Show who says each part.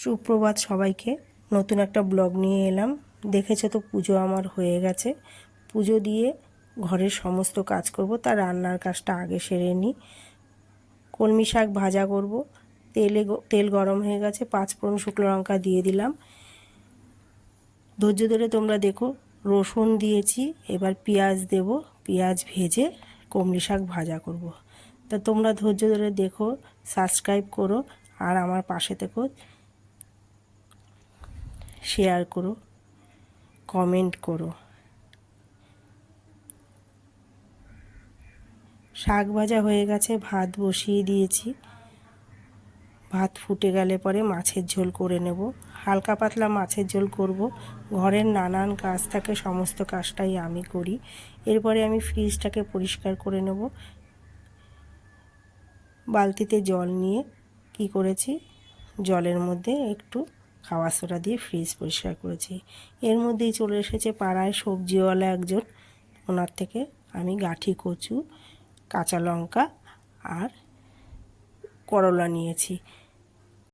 Speaker 1: সুপ্রভাত সবাইকে। নতুন একটা ব্লগ নিয়ে এলাম। দেখেছো তো পুজো আমার হয়ে গেছে। পুজো দিয়ে ঘরের সমস্ত কাজ করব, তার রান্নার কাজটা আগে সেরে নিই। কলমি শাক ভাজা করব। তেল গরম হয়ে গেছে, 5 ফোড়ন শুকনো লঙ্কা দিয়ে দিলাম। ধৈর্য ধরে তোমরা দেখো। রসুন দিয়েছি, এবার পেঁয়াজ দেব। পেঁয়াজ ভেজে কলমি শাক ভাজা করব। তা তোমরা ধৈর্য ধরে দেখো, সাবস্ক্রাইব করো আর আমার পাশে থেকো, শেয়ার করো, কমেন্ট করো। শাক ভাজা হয়ে গেছে, ভাত বসিয়ে দিয়েছি। ভাত ফুটে গেলে পরে মাছের ঝোল করে নেব। হালকা পাতলা মাছের ঝোল করব। ঘরের নানান কাজ থাকে, সমস্ত কাজটাই আমি করি। এরপরে আমি ফ্রিজটাকে পরিষ্কার করে নেব। বালতিতে জল নিয়ে কি করেছি, জলের মধ্যে একটু খাওয়া সোডা দিয়ে ফ্রিজ পরিষ্কার করেছি। এর মধ্যেই চলে এসেছে পাড়ায় সবজিওয়ালা একজন, ওনার থেকে আমি গাঁঠি কচু, কাঁচা লঙ্কা আর করলা নিয়েছি।